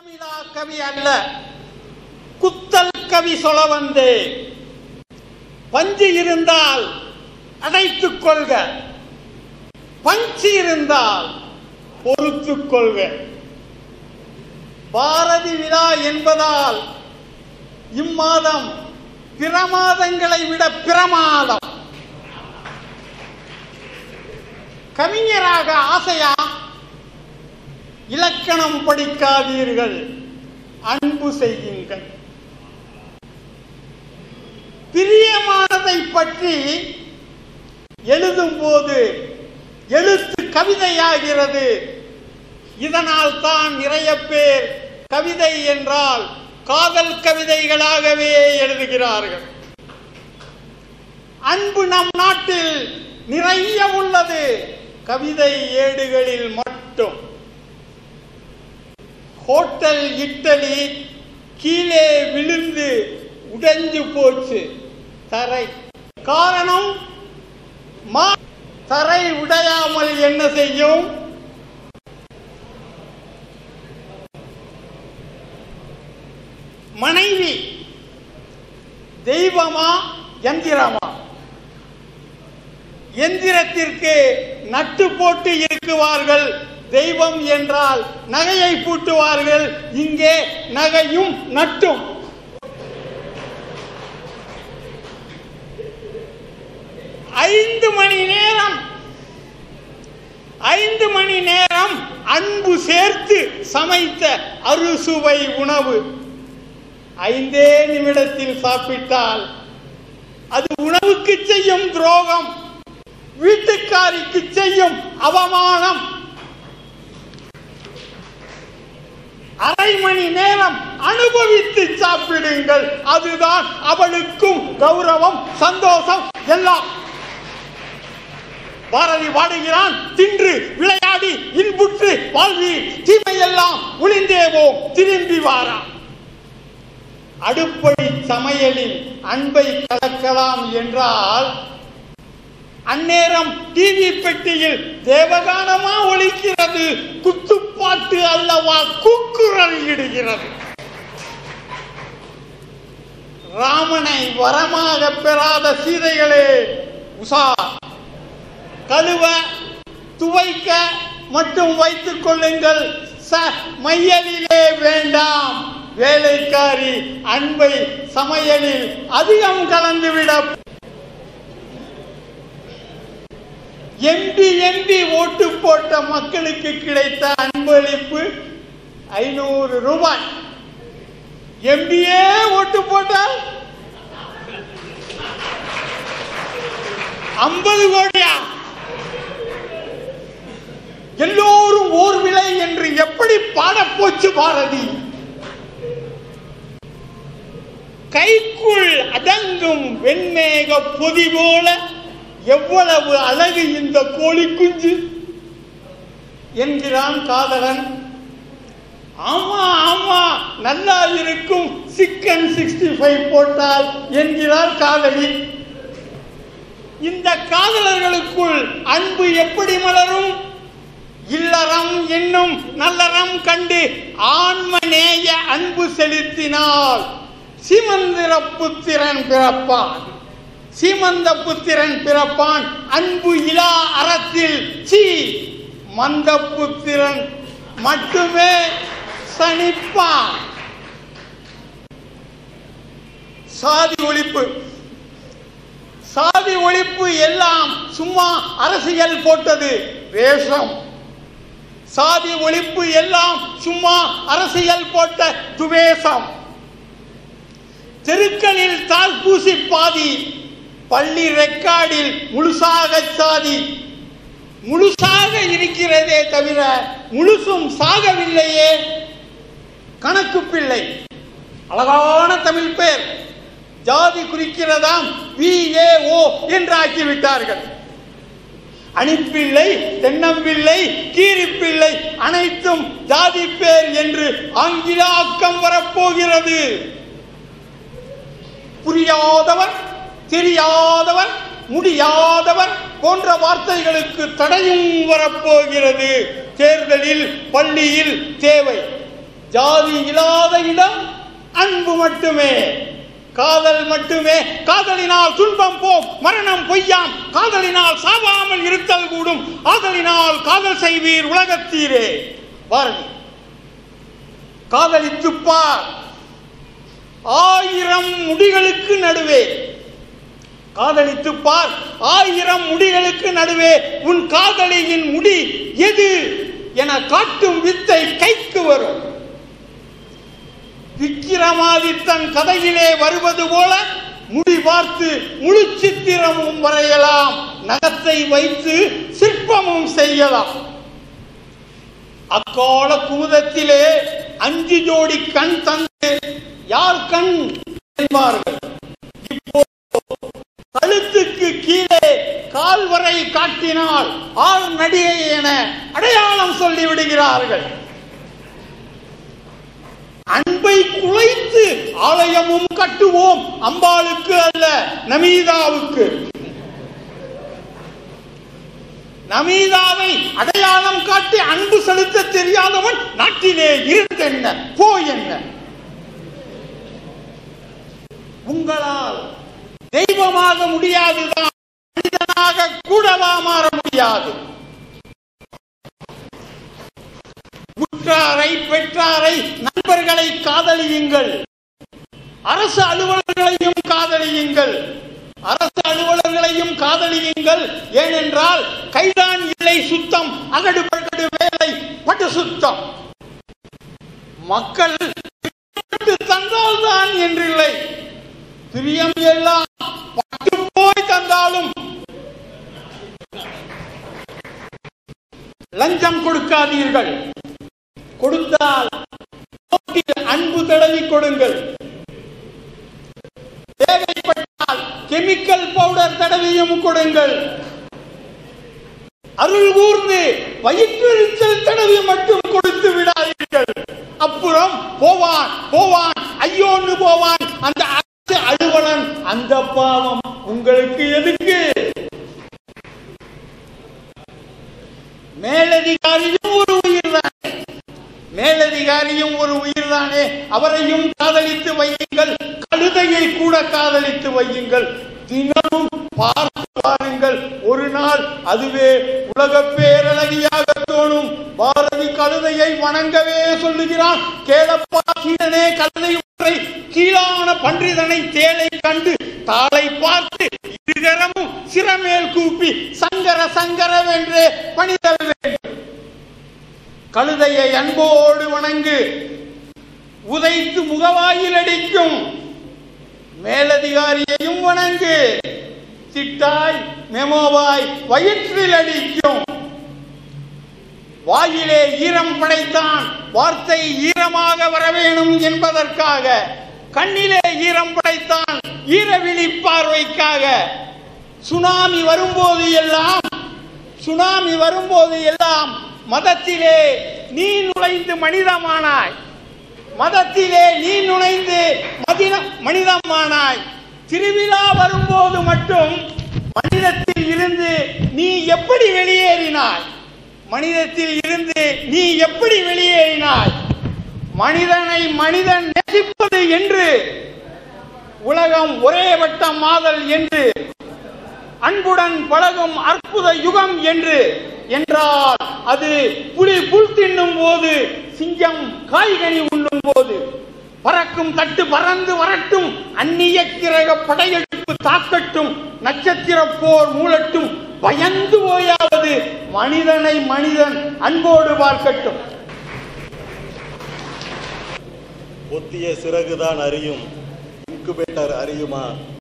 அர்த்தமிலா கவி அல்ல, குத்தல் கவி சொல்ல வந்தே. பஞ்சு இருந்தால் அடைத்துக் கொள்க, பஞ்சு இருந்தால் பொறுத்துக் கொள்க. பாரதி விழா என்பதால் இம்மாதம் பிற மாதங்களை விட பிரமாதம். கவிஞராக ஆசையா? இலக்கணம் படிக்காதீர்கள், அன்பு செய்யுங்கள். பிரியமானதை பற்றி எழுதும் போது எழுத்து கவிதையாகிறது. இதனால் தான் நிறைய பேர் கவிதை என்றால் காதல் கவிதைகளாகவே எழுதுகிறார்கள். அன்பு நம் நாட்டில் நிறைய உள்ளது, கவிதை ஏடுகளில் மட்டும். ஹோட்டல் இட்டலி கீழே விழுந்து உடைஞ்சு போச்சு தரை. காரணம், தரை உடையாமல் என்ன செய்யும்? மனைவி தெய்வமா எந்திரமா? எந்திரத்திற்கு நட்டு போட்டு இருக்குவார்கள், தெய்வம் என்றால் நகையை பூட்டுவார்கள். இங்கே நகையும் நட்டும். ஐந்து மணி நேரம் அன்பு சேர்த்து சமைத்த அறுசுவை உணவு 5 நிமிடத்தில் சாப்பிட்டால் அது உணவுக்கு செய்யும் துரோகம், வீட்டுக்காரிக்கு செய்யும் அவமானம். அரை மணி நேரம் அனுபவித்து சாப்பிடுங்கள், அதுதான் அவளுக்கும் கௌரவம், சந்தோஷம் எல்லாம். பாரதி பாடுகிறான், தின்று விளையாடி இன்புற்று வாழ்வீர், தீமையெல்லாம் ஒளிந்தேவோம் திரும்பி வாராம். அடுப்படி சமையலில் அன்பை கலக்கலாம் என்றால் அந்நேரம் டிவி பெட்டியில் தேவகானமா ஒலிக்கிறது, குத்துப்பாட்டு அல்லவா கூக்குரல் இடுகிறது. ராமனை வரமாக பெறாத சீதைகளே, உஷா, கழுவ துவைக்க மட்டும் வைத்துக் கொள்ளுங்கள், மையலிலே வேண்டாம். வேலைக்காரி அன்பை சமையலில் அதிகம் கலந்துவிட. எம்பி ஓட்டு போட்ட மக்களுக்கு கிடைத்த அன்பளிப்பு 500 ரூபாய். எம்பியே ஓட்டு போட்டால் 50 கோடியா? எல்லோரும் ஓர் விலை என்று எப்படி பாடப்போச்சு பாரதி? கைக்குள் அடங்கும் வெண்மேக பொதி போல எவ்வளவு அழகு இந்த கோழி குஞ்சு என்கிறான் காதலன். ஆமா ஆமா, நல்லா இருக்கும் சிக்கன் 65 போட்டால் என்கிறார் காதலி. இந்த காதலர்களுக்குள் அன்பு எப்படி மலரும்? இல்லறம் என்னும் நல்லறம் கண்டு ஆன்மநேய அன்பு செலுத்தினால் சீமந்திர புத்திரன் பிறப்பான். சீமந்த புத்திரன் பிறப்பான். அன்பு இலா அறத்தில் மந்த புத்திரன் மட்டுமே சனிப்பான். சாதி ஒழிப்பு, சாதி ஒழிப்பு எல்லாம் சும்மா அரசியல் போட்டது வேஷம். சாதி ஒழிப்பு எல்லாம் சும்மா அரசியல் போட்ட துவேஷம். தெருக்களில் தால் பூசி பாதி, பள்ளி ரெக்கார்டில் முழுசாக சாதி. முழுசாக இருக்கிறதே தவிர முழுசும் சாகவில்லையே. கணக்கு பிள்ளை அழகான தமிழ் பேர், ஜாதி குறிக்கிறதாம் VAO என்று ஆக்கிவிட்டார்கள். அணிப்பிள்ளை, தென்னம்பிள்ளை, கீரிப்பிள்ளை அனைத்தும் ஜாதி பேர் என்று ஆங்கில ஆக்கம் வரப்போகிறது. புரியாதவர், தெரியாதவர், முடியாதவர் போன்ற வார்த்தைகளுக்கு தடையும் வரப்போகிறது. தேர்தலில், பள்ளியில் தேவை. ஜாதி இல்லாத இடம் அன்பு மட்டுமே, காதல் மட்டுமே. காதலினால் துன்பம் போம், மரணம் பொய்யாம். காதலினால் சாவாமல் இருத்தல் கூடும். ஆதலினால் காதல் செய்வீர் உலகத்தீரே. பாரதி. காதலித்துப் பார் 1000 முடிகளுக்கு நடுவே. காதலித்துப் பார் 1000 முடிகளுக்கு நடுவே உன் காதலியின் முடி எது என காட்டும் வித்தை கைக்கு வரும். விக்கிரமாதித்தன் கதையிலே வருவது போல முடி பார்த்து முழு சித்திரமும் வரையலாம், நகத்தை வைத்து சிற்பமும் செய்யலாம். அக்கால குமுதத்திலே 5 ஜோடி கண் தந்து யார் கண் என்பார்கள். இப்போ கழுத்துக்கு கீழே கால் வரை காட்டினால் ஆள் நடிகை என அடையாளம் சொல்லி விடுகிறார்கள். அன்பை குலைத்து ஆலயமும் கட்டுவோம், அம்பாளுக்கு அல்ல நமீதாவுக்கு. நமீதாவை அடையாளம் காட்டி அன்பு செலுத்த தெரியாதவன் நாட்டிலே இருந்தென்ன போய் என்ன. உங்களால் தெய்வமாக முடியாதுதான், மனிதனாக கூடவா மாற முடியாது. உற்றாரை பெற்றாரை நண்பர்களை காதலியுங்கள், அரசு அலுவலர்களையும் காதலியுங்கள். அரசு அலுவலர்களையும் காதலியுங்கள். ஏனென்றால் கைதான் இல்லை சுத்தம், அகடு பகடு வேலை பட்டு சுத்தம். மக்கள் தந்தால் தான் என்றில்லை, பிரியம் எல்லாம் பட்டு போய் தந்தாலும் லஞ்சம் கொடுக்காதீர்கள். கொடுத்தால் அன்பு தடவி கொடுங்கள். தேவைப்பட்டால் கெமிக்கல் பவுடர் தடவியும் கொடுங்கள். அருள் கூர்ந்து வயிற்றெரிச்சல் தடவி மட்டும் கொடுத்து விடாதீர்கள். அப்புறம் போவான் போவான் ஐயோன்னு போவான் அந்த அலுவலன். அந்த பாவம் உங்களுக்கு எதுக்கு? மேலதிகாரியும் ஒரு உயிர் தானே, மேலதிகாரியும் ஒரு உயிர் தானே. அவரையும் காதலித்து வையுங்கள், கழுதையை கூட காதலித்து வையுங்கள். தினமும் பார்த்து பாருங்கள், ஒரு நாள் அதுவே உலக பேரழகியாக தோணும். பாரதி கழுதையை வணங்கவே சொல்லுகிறான். கேளப்பா சீடனே, கழுதை ஒன்றை கீழான பன்றிதனை தேலை கண்டு தாளை பார்த்து இருகரமும் சிறமேல் கூப்பி சங்கர சங்கரவென்றே பணிதல் வேண்டும். கழுதையை அன்போடு வணங்கு, உதைத்து முகவாயில் அடிக்கும். மேலதிகாரியையும் வணங்கு, திட்டாய் மெமோவாய் வயிற்றில் அடிக்கும். வாயிலே ஈரம் படைத்தான், வார்த்தை ஈரமாக வர வேணும் என்பதற்காக. கண்ணிலே ஈரம் படைத்தான், ஈரவிழி பார்வைக்காக. சுனாமி வரும்போது எல்லாம் மதத்திலே நீ நுழைந்து மனிதமானாய். மதத்திலே நீ நுழைந்து மனிதமானாய். திருவிழா வரும்போது மட்டும் மனிதத்தில் இருந்து நீ எப்படி வெளியேறினாய்? மனிதத்தில் இருந்து நீ எப்படி வெளியேறினாய்? மனிதனை மனிதன் நேசிப்பது என்று, உலகம் ஒரே வட்டம் மாதல் என்று, அன்புடன் பழகும் அற்புத யுகம் என்று என்றால் அது புலி புல் தின்னும் போது, சிங்கம் காய்கனி உண்ணும் போது. பறக்கும் தட்டு பறந்து வரட்டும், அந்நிய கிரக படையெடுப்பு தாக்கட்டும், நட்சத்திர போர் மூலட்டும், பயந்து போயாவது மனிதனை மனிதன் அன்போடு பார்க்கட்டும். பொத்திய சிறகுதான் அறியும், இன்குபேட்டர் அறியுமா?